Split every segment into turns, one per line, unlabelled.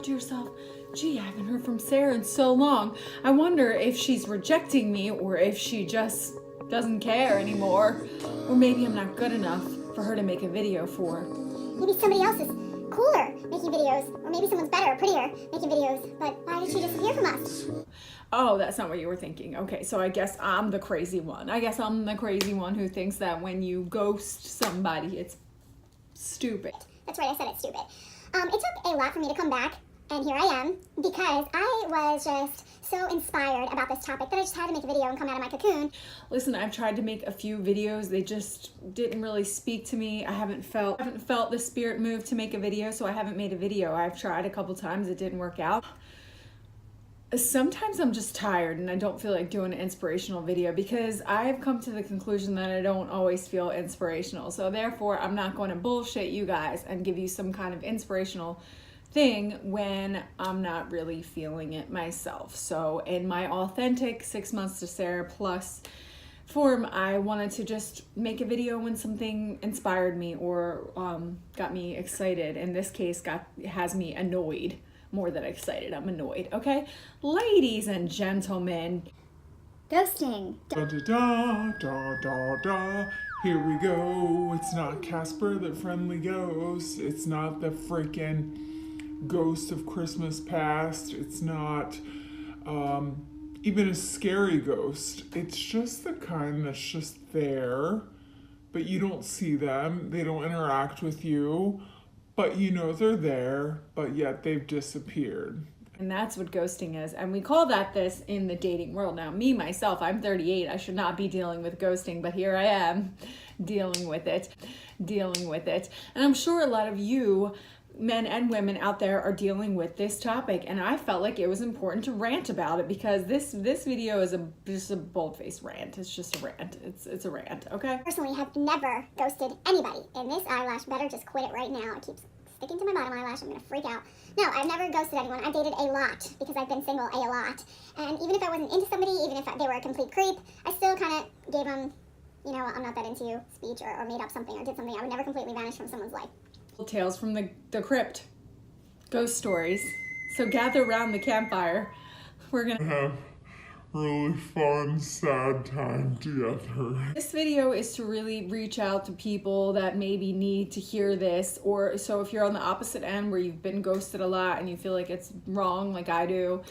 thought to yourself, gee, I haven't heard from Sarah in so long. I wonder if she's rejecting me or if she just doesn't care anymore. Or maybe I'm not good enough for her to make a video for.
Maybe somebody else is cooler making videos, or maybe someone's better, prettier making videos, but why did she disappear from us?
Oh, that's not what you were thinking. Okay, so I guess I'm the crazy one. I guess I'm the crazy one who thinks that when you ghost somebody, it's stupid.
That's right, I said it's stupid. It took a lot for me to come back, and here I am, because I was just so inspired about this topic that I just had to make a video and come out of my cocoon.
Listen, I've tried to make a few videos. They just didn't really speak to me. I haven't felt the spirit move to make a video, so I haven't made a video. I've tried a couple times. It didn't work out. Sometimes I'm just tired and I don't feel like doing an inspirational video because I've come to the conclusion that I don't always feel inspirational. So therefore, I'm not going to bullshit you guys and give you some kind of inspirational thing when I'm not really feeling it myself. So in my authentic 6 months to Sarah plus form, I wanted to just make a video when something inspired me or got me excited. In this case, has me annoyed. More than excited, I'm annoyed, okay? Ladies and gentlemen.
Ghosting.
Da da da da da da. Here we go. It's not Casper the Friendly Ghost. It's not the freaking ghost of Christmas past. It's not even a scary ghost. It's just the kind that's just there, but you don't see them. They don't interact with you. But you know they're there, but yet they've disappeared.
And that's what ghosting is. And we call that this in the dating world. Now, me, myself, I'm 38. I should not be dealing with ghosting, but here I am dealing with it. And I'm sure a lot of you, men and women out there, are dealing with this topic. And I felt like it was important to rant about it because this video is just a bold-faced rant. It's just a rant. It's a rant, okay?
Personally, have never ghosted anybody, and this eyelash better just quit it right now. It keeps sticking to my bottom eyelash. I'm gonna freak out. No, I've never ghosted anyone. I've dated a lot because I've been single a lot. And even if I wasn't into somebody, even if they were a complete creep, I still kind of gave them, you know, I'm not that into you speech or made up something or did something. I would never completely vanish from someone's life.
Tales from the crypt. Ghost stories. So gather around the campfire. We're gonna
Have really fun, sad time together.
This video is to really reach out to people that maybe need to hear this, or so if you're on the opposite end where you've been ghosted a lot and you feel like it's wrong like I do,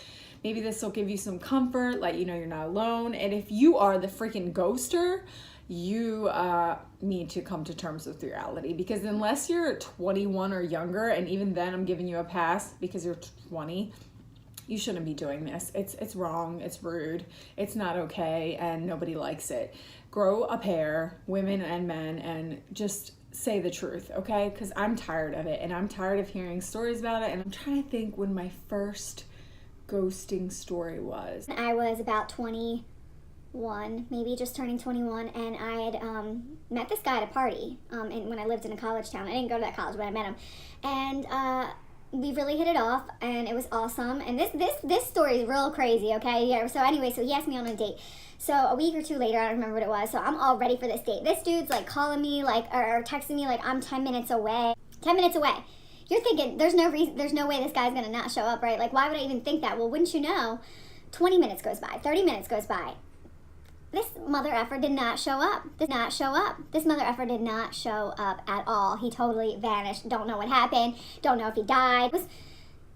maybe this will give you some comfort, let you know you're not alone. And if you are the freaking ghoster, you need to come to terms with reality, because unless you're 21 or younger, and even then I'm giving you a pass because you're 20, you shouldn't be doing this. It's wrong, it's rude, it's not okay, and nobody likes it. Grow a pair, women and men, and just say the truth, okay? Because I'm tired of it, and I'm tired of hearing stories about it, and I'm trying to think when my first ghosting story was.
I was about 21, maybe just turning 21, and I had met this guy at a party and when I lived in a college town. I didn't go to that college, but I met him. And we really hit it off, and it was awesome. And this story is real crazy, okay? Yeah. So anyway, so he asked me on a date. So a week or two later, I don't remember what it was. So I'm all ready for this date. This dude's like calling me, like, or texting me like I'm 10 minutes away. 10 minutes away. You're thinking there's no way this guy's gonna not show up, right? Like, why would I even think that? Well, wouldn't you know? 20 minutes goes by. 30 minutes goes by. This mother effer did not show up. This mother effer did not show up at all. He totally vanished. Don't know what happened. Don't know if he died. Was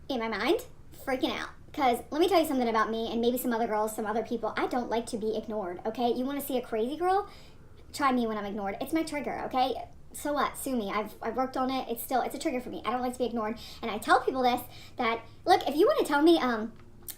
in my mind freaking out. Because let me tell you something about me and maybe some other girls, some other people. I don't like to be ignored, okay? You want to see a crazy girl? Try me when I'm ignored. It's my trigger, okay? So what? Sue me. I've worked on it. It's a trigger for me. I don't like to be ignored. And I tell people this, that, look, if you want to tell me,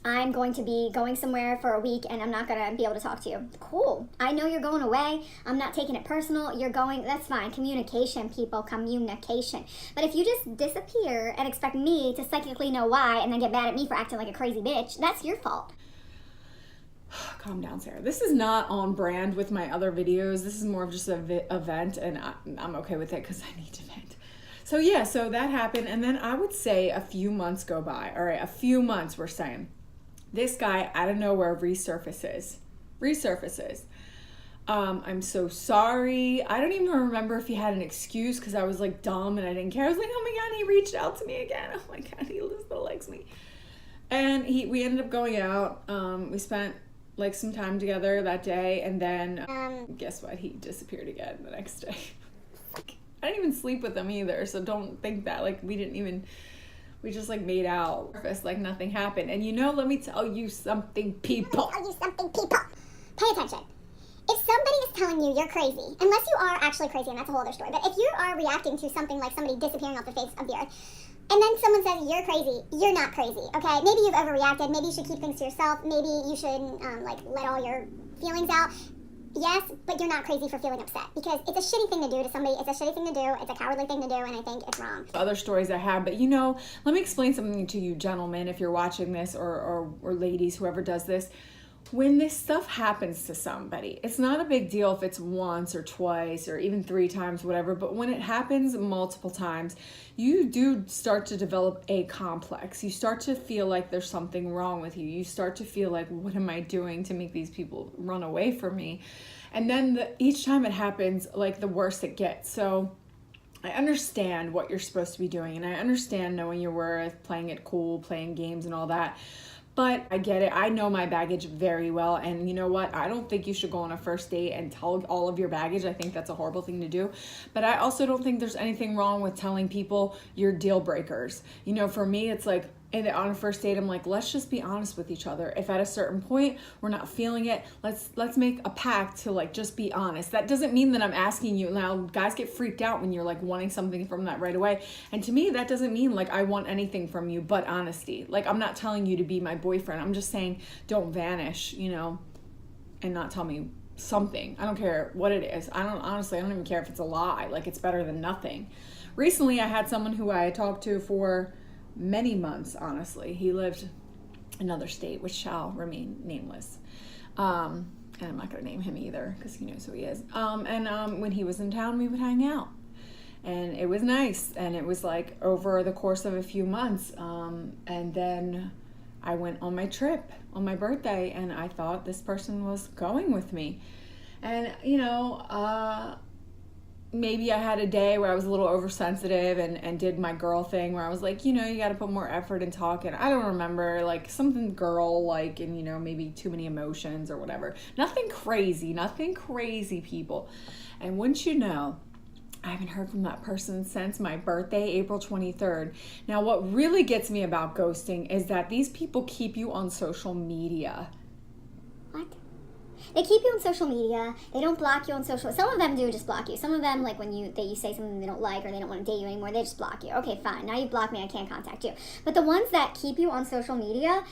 I'm going to be going somewhere for a week and I'm not going to be able to talk to you. Cool. I know you're going away. I'm not taking it personal. You're going, that's fine. Communication, people, communication. But if you just disappear and expect me to psychically know why and then get mad at me for acting like a crazy bitch, that's your fault.
Calm down, Sarah. This is not on brand with my other videos. This is more of just an event, and I'm okay with it because I need to vent. So yeah, so that happened, and then I would say a few months go by. All right, a few months we're saying. This guy out of nowhere resurfaces. I'm so sorry. I don't even remember if he had an excuse because I was like dumb and I didn't care. I was like, oh my God, he reached out to me again. Oh my God, he was like likes me. And we ended up going out. We spent like some time together that day, and then guess what? He disappeared again the next day. I didn't even sleep with him either, so don't think that like we just like made out, like nothing happened. And let me tell you something, people.
Pay attention. If somebody is telling you you're crazy, unless you are actually crazy, and that's a whole other story, but if you are reacting to something like somebody disappearing off the face of the earth, and then someone says you're crazy, you're not crazy, okay? Maybe you've overreacted. Maybe you should keep things to yourself. Maybe you should let all your feelings out. Yes, but you're not crazy for feeling upset, because it's a shitty thing to do to somebody. It's a shitty thing to do. It's a cowardly thing to do, and I think it's wrong.
Other stories I have, but let me explain something to you, gentlemen, if you're watching this, or ladies, whoever does this. When this stuff happens to somebody, it's not a big deal if it's once or twice or even 3 times, whatever. But when it happens multiple times, you do start to develop a complex. You start to feel like there's something wrong with you. You start to feel like, what am I doing to make these people run away from me? And then each time it happens, like the worse it gets. So I understand what you're supposed to be doing, and I understand knowing your worth, playing it cool, playing games and all that. But I get it. I know my baggage very well. And you know what? I don't think you should go on a first date and tell all of your baggage. I think that's a horrible thing to do. But I also don't think there's anything wrong with telling people your deal breakers. For me, it's like, and on a first date, I'm like, let's just be honest with each other. If at a certain point we're not feeling it, let's make a pact to like just be honest. That doesn't mean that I'm asking you. Now, guys get freaked out when you're like wanting something from that right away. And to me, that doesn't mean like I want anything from you but honesty. Like, I'm not telling you to be my boyfriend. I'm just saying don't vanish, and not tell me something. I don't care what it is. I don't even care if it's a lie. Like, it's better than nothing. Recently, I had someone who I talked to for many months, honestly. He lived in another state, which shall remain nameless. And I'm not going to name him either, because he knows who he is. And when he was in town, we would hang out. And it was nice. And it was like over the course of a few months. And then I went on my trip on my birthday, and I thought this person was going with me. And, maybe I had a day where I was a little oversensitive and did my girl thing where I was like, you got to put more effort in talking. I don't remember, like something girl-like, and, maybe too many emotions or whatever. Nothing crazy, people. And wouldn't you know, I haven't heard from that person since my birthday, April 23rd. Now, what really gets me about ghosting is that these people keep you on social media.
What? They keep you on social media. They don't block you on social. Some of them do just block you. Some of them, like when you say something they don't like or they don't want to date you anymore, they just block you. Okay, fine. Now you block me. I can't contact you. But the ones that keep you on social media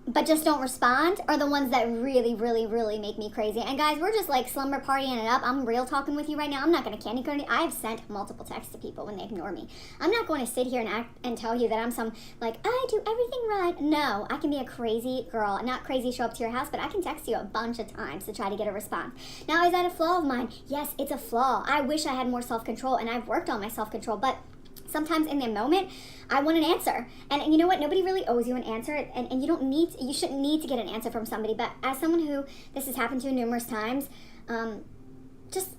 but just don't respond are the ones that really, really, really make me crazy. And guys, we're just like slumber partying it up. I'm real talking with you right now. I'm not going to candy coat it. I've sent multiple texts to people when they ignore me. I'm not going to sit here and act and tell you that I'm some, like, I do everything right. No, I can be a crazy girl. Not crazy show up to your house, but I can text you a bunch of times to try to get a response. Now, is that a flaw of mine? Yes, it's a flaw. I wish I had more self-control, and I've worked on my self-control, but sometimes in the moment, I want an answer. And you know what? Nobody really owes you an answer, and you shouldn't need to get an answer from somebody. But as someone who this has happened to numerous times, just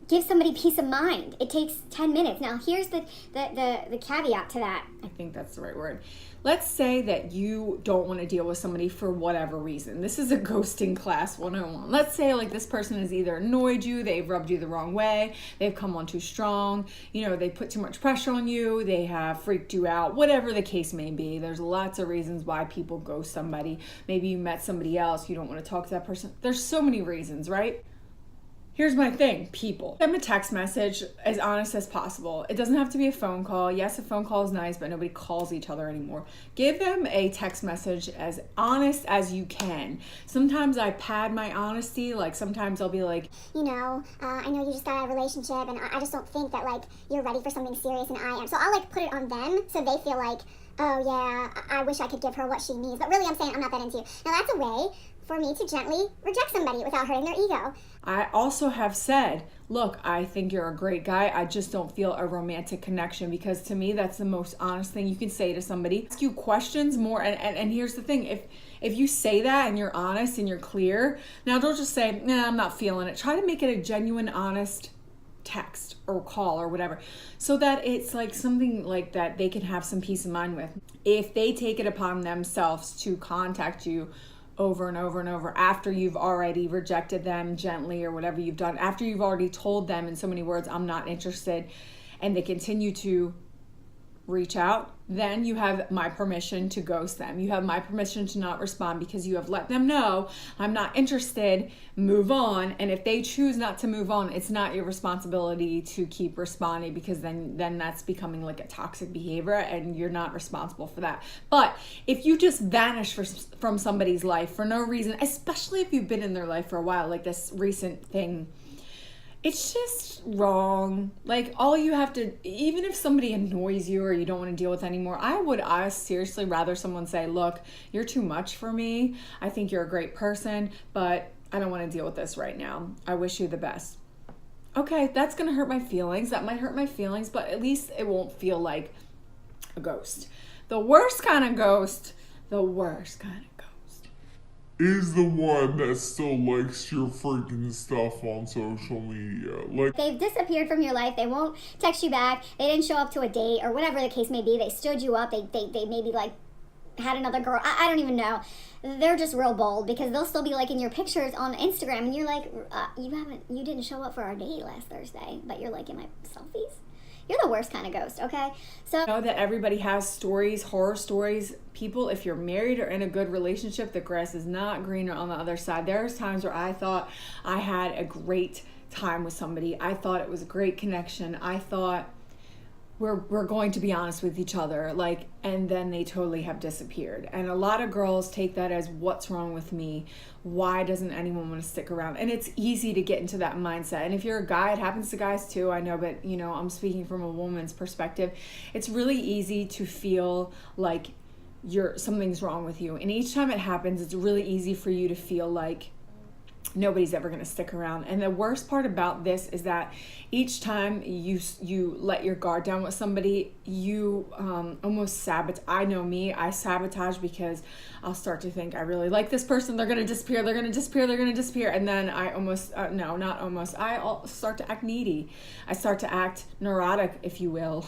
give somebody peace of mind. It takes 10 minutes. Now, here's the caveat to that.
I think that's the right word. Let's say that you don't want to deal with somebody for whatever reason. This is a ghosting class 101. Let's say like this person has either annoyed you, they've rubbed you the wrong way, they've come on too strong, they put too much pressure on you, they have freaked you out, whatever the case may be. There's lots of reasons why people ghost somebody. Maybe you met somebody else, you don't want to talk to that person. There's so many reasons, right? Here's my thing, people. Send them a text message as honest as possible. It doesn't have to be a phone call. Yes, a phone call is nice, but nobody calls each other anymore. Give them a text message as honest as you can. Sometimes I pad my honesty. Like sometimes I'll be like,
I know you just got out of a relationship, and I just don't think that like you're ready for something serious, and I am. So I'll like put it on them so they feel like, oh yeah, I wish I could give her what she needs. But really I'm saying I'm not that into you. Now that's a way for me to gently reject somebody without hurting their ego.
I also have said, look, I think you're a great guy. I just don't feel a romantic connection, because to me, that's the most honest thing you can say to somebody. Ask you questions more. And here's the thing. If you say that and you're honest and you're clear, now don't just say, nah, I'm not feeling it. Try to make it a genuine, honest text or call or whatever, so that it's like something like that they can have some peace of mind with. If they take it upon themselves to contact you over and over and over after you've already rejected them gently or whatever you've done, after you've already told them in so many words, I'm not interested, and they continue to reach out, then you have my permission to ghost them. You have my permission to not respond, because you have let them know I'm not interested, move on. And if they choose not to move on, it's not your responsibility to keep responding, because then that's becoming like a toxic behavior and you're not responsible for that. But if you just vanish from somebody's life for no reason, especially if you've been in their life for a while, like this recent thing, it's just wrong. Like, all you have to, even if somebody annoys you or you don't want to deal with anymore, I seriously rather someone say, look, you're too much for me. I think you're a great person, but I don't want to deal with this right now. I wish you the best. Okay, that's going to hurt my feelings. That might hurt my feelings, but at least it won't feel like a ghost. The worst kind of ghost
is the one that still likes your freaking stuff on social media. Like,
they've disappeared from your life. They won't text you back. They didn't show up to a date or whatever the case may be. They stood you up. They maybe like had another girl. I don't even know. They're just real bold, because they'll still be liking your pictures on Instagram, and you're like, you didn't show up for our date last Thursday, but you're liking my selfies. You're the worst kind of ghost, okay? So
I know that everybody has stories, horror stories. People, if you're married or in a good relationship, the grass is not greener on the other side. There's times where I thought I had a great time with somebody. I thought it was a great connection. I thought we're going to be honest with each other, like, and then they totally have disappeared. And a lot of girls take that as, what's wrong with me? Why doesn't anyone want to stick around? And it's easy to get into that mindset. And if you're a guy, it happens to guys too, I know, but you know, I'm speaking from a woman's perspective. It's really easy to feel like something's wrong with you. And each time it happens, it's really easy for you to feel like nobody's ever going to stick around. And the worst part about this is that each time you let your guard down with somebody, you almost sabotage. I know me, I sabotage, because I'll start to think, I really like this person, they're going to disappear, and then I'll start to act needy. I start to act neurotic, if you will.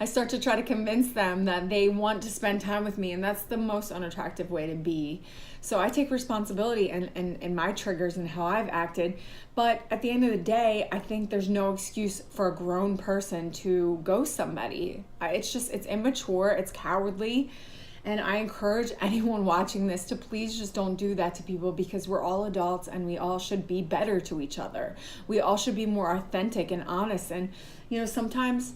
I start to try to convince them that they want to spend time with me, and that's the most unattractive way to be. So I take responsibility and my triggers and how I've acted. But at the end of the day, I think there's no excuse for a grown person to ghost somebody. It's immature, it's cowardly. And I encourage anyone watching this to please just don't do that to people, because we're all adults and we all should be better to each other. We all should be more authentic and honest. And, you know, sometimes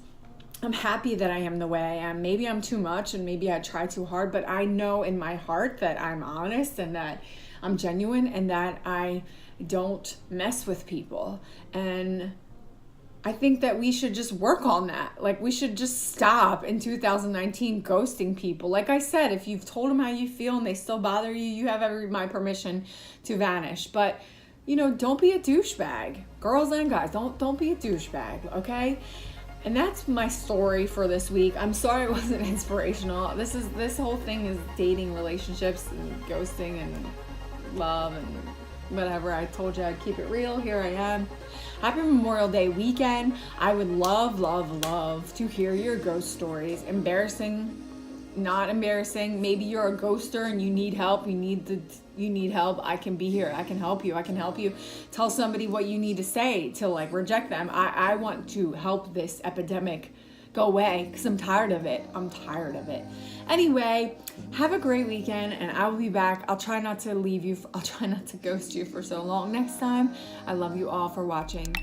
I'm happy that I am the way I am. Maybe I'm too much and maybe I try too hard, but I know in my heart that I'm honest and that I'm genuine and that I don't mess with people. And I think that we should just work on that. Like, we should just stop in 2019 ghosting people. Like I said, if you've told them how you feel and they still bother you, you have my permission to vanish. But, you know, don't be a douchebag. Girls and guys, don't be a douchebag, okay? And that's my story for this week. I'm sorry it wasn't inspirational. This whole thing is dating, relationships, and ghosting, and love, and whatever. I told you I'd keep it real. Here I am. Happy Memorial Day weekend. I would love, love, love to hear your ghost stories. Embarrassing, not embarrassing. Maybe you're a ghoster and you need help. You need help. I can be here. I can help you. Tell somebody what you need to say to like reject them. I want to help this epidemic go away because I'm tired of it. Anyway, have a great weekend and I will be back. I'll try not to leave you. I'll try not to ghost you for so long next time. I love you all for watching.